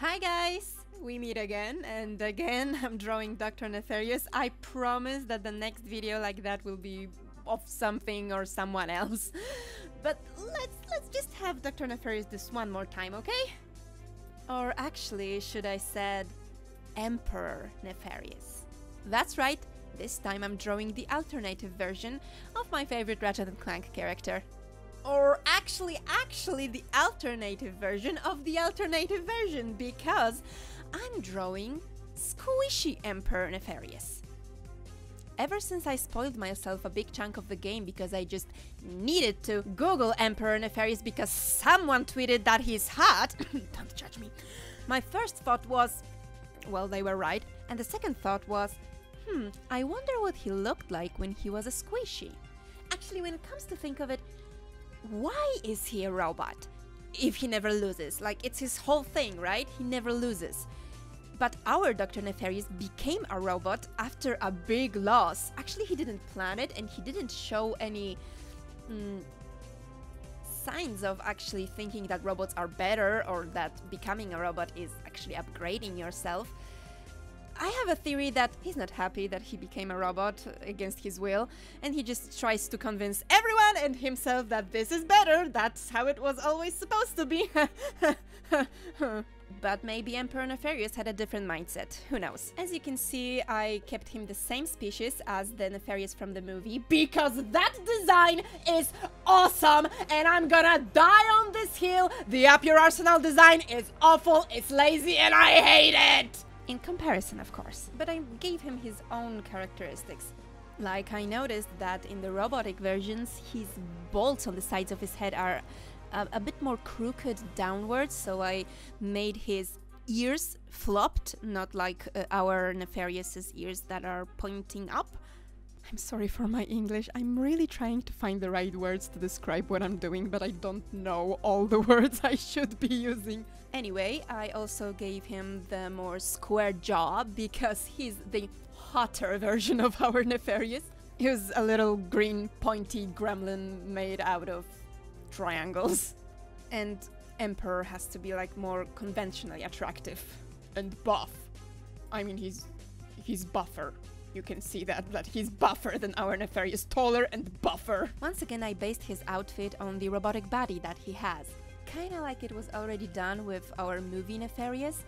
Hi guys! We meet again, and again I'm drawing Dr. Nefarious. I promise that the next video like that will be of something or someone else. But let's just have Dr. Nefarious this one more time, okay? Or actually, should I said Emperor Nefarious. That's right, this time I'm drawing the alternative version of my favorite Ratchet & Clank character. Or actually the alternative version of the alternative version, because I'm drawing Squishy Emperor Nefarious. Ever since I spoiled myself a big chunk of the game because I just needed to Google Emperor Nefarious because someone tweeted that he's hot, don't judge me, my first thought was, well, they were right, and the second thought was, I wonder what he looked like when he was a squishy. Actually, when it comes to think of it, why is he a robot if he never loses? Like, it's his whole thing, right? He never loses. But our Dr. Nefarious became a robot after a big loss. Actually, he didn't plan it, and he didn't show any signs of actually thinking that robots are better or that becoming a robot is actually upgrading yourself. I have a theory that he's not happy that he became a robot against his will, and he just tries to convince everyone and himself that this is better, that's how it was always supposed to be. But maybe Emperor Nefarious had a different mindset, who knows. As you can see, I kept him the same species as the Nefarious from the movie, because that design is awesome, and I'm gonna die on this hill. The Up Your Arsenal design is awful, it's lazy, and I hate it! In comparison, of course. But I gave him his own characteristics. Like, I noticed that in the robotic versions, his bolts on the sides of his head are a bit more crooked downwards, so I made his ears flopped, not like our Nefarious's ears that are pointing up. I'm sorry for my English, I'm really trying to find the right words to describe what I'm doing, but I don't know all the words I should be using. Anyway, I also gave him the more square jaw because he's the hotter version of our Nefarious. He was a little green pointy gremlin made out of triangles. And Emperor has to be like more conventionally attractive and buff. I mean, he's buffer. You can see that he's buffer than our Nefarious, taller and buffer. Once again, I based his outfit on the robotic body that he has. Kinda like it was already done with our movie Nefarious,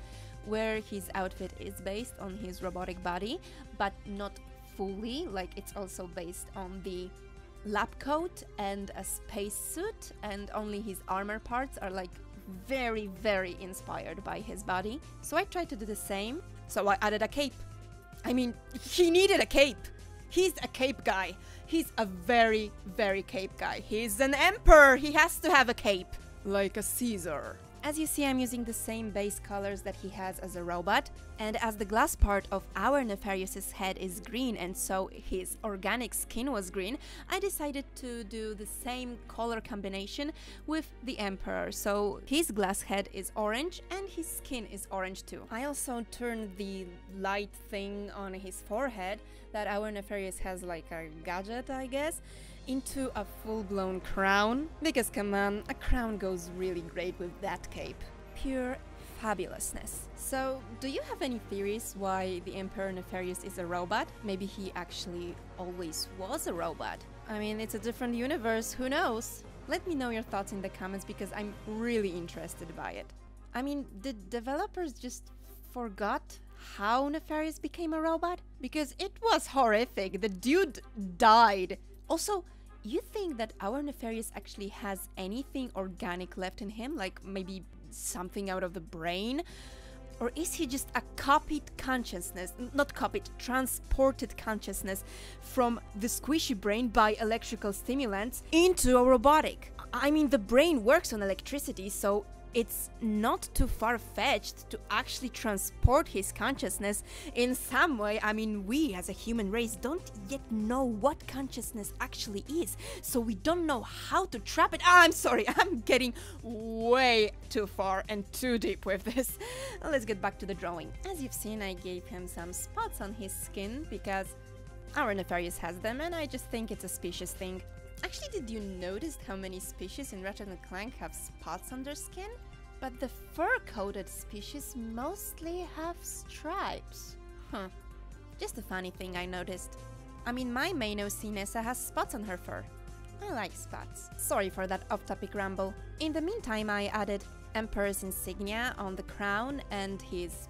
where his outfit is based on his robotic body, but not fully, like it's also based on the lab coat and a spacesuit, and only his armor parts are like very, very inspired by his body. So I tried to do the same, so I added a cape. I mean, he needed a cape. He's a cape guy. He's a very, very cape guy. He's an emperor. He has to have a cape. Like a Caesar. As you see, I'm using the same base colors that he has as a robot, and as the glass part of our Nefarious's head is green and so his organic skin was green, I decided to do the same color combination with the Emperor, so his glass head is orange and his skin is orange too. I also turned the light thing on his forehead that our Nefarious has, like a gadget, I guess, into a full-blown crown, because come on, a crown goes really great with that cape. Pure fabulousness. So, do you have any theories why the Emperor Nefarious is a robot? Maybe he actually always was a robot. I mean, it's a different universe, who knows? Let me know your thoughts in the comments because I'm really interested by it. I mean, did developers just forgot how Nefarious became a robot? Because it was horrific, the dude died. Also, you think that our Nefarious actually has anything organic left in him? Like maybe something out of the brain? Or is he just a copied consciousness, not copied, transported consciousness from the squishy brain by electrical stimulants into a robotic? I mean, the brain works on electricity, so it's not too far-fetched to actually transport his consciousness in some way. I mean, we as a human race don't yet know what consciousness actually is, so we don't know how to trap it. I'm sorry, I'm getting way too far and too deep with this. Let's get back to the drawing. As you've seen, I gave him some spots on his skin because our Nefarious has them, and I just think it's a species thing. Actually, did you notice how many species in Ratchet & Clank have spots on their skin? but the fur-coated species mostly have stripes. Huh. Just a funny thing I noticed. I mean, my main OC Nessa has spots on her fur. I like spots. Sorry for that off-topic ramble. In the meantime, I added Emperor's insignia on the crown and his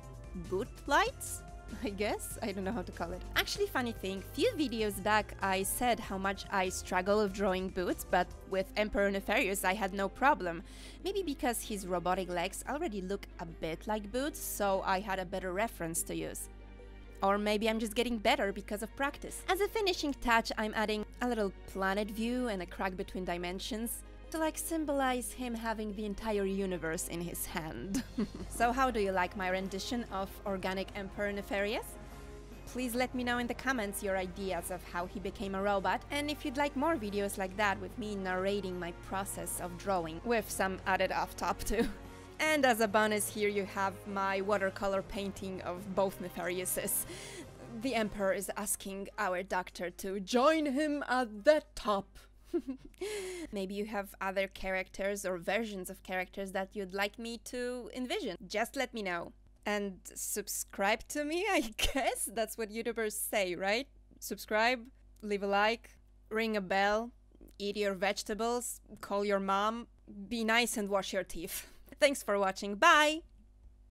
boot lights, I guess? I don't know how to call it. Actually, funny thing, few videos back I said how much I struggle with drawing boots, but with Emperor Nefarious I had no problem. Maybe because his robotic legs already look a bit like boots, so I had a better reference to use. Or maybe I'm just getting better because of practice. As a finishing touch, I'm adding a little planet view and a crack between dimensions to like symbolize him having the entire universe in his hand. So how do you like my rendition of Organic Emperor Nefarious? Please let me know in the comments your ideas of how he became a robot, and if you'd like more videos like that with me narrating my process of drawing, with some added off top too. And as a bonus, here you have my watercolor painting of both Nefariouses. The Emperor is asking our doctor to join him at the top. Maybe you have other characters or versions of characters that you'd like me to envision. Just let me know. And subscribe to me, I guess? That's what YouTubers say, right? Subscribe, leave a like, ring a bell, eat your vegetables, call your mom, be nice and wash your teeth. Thanks for watching, bye!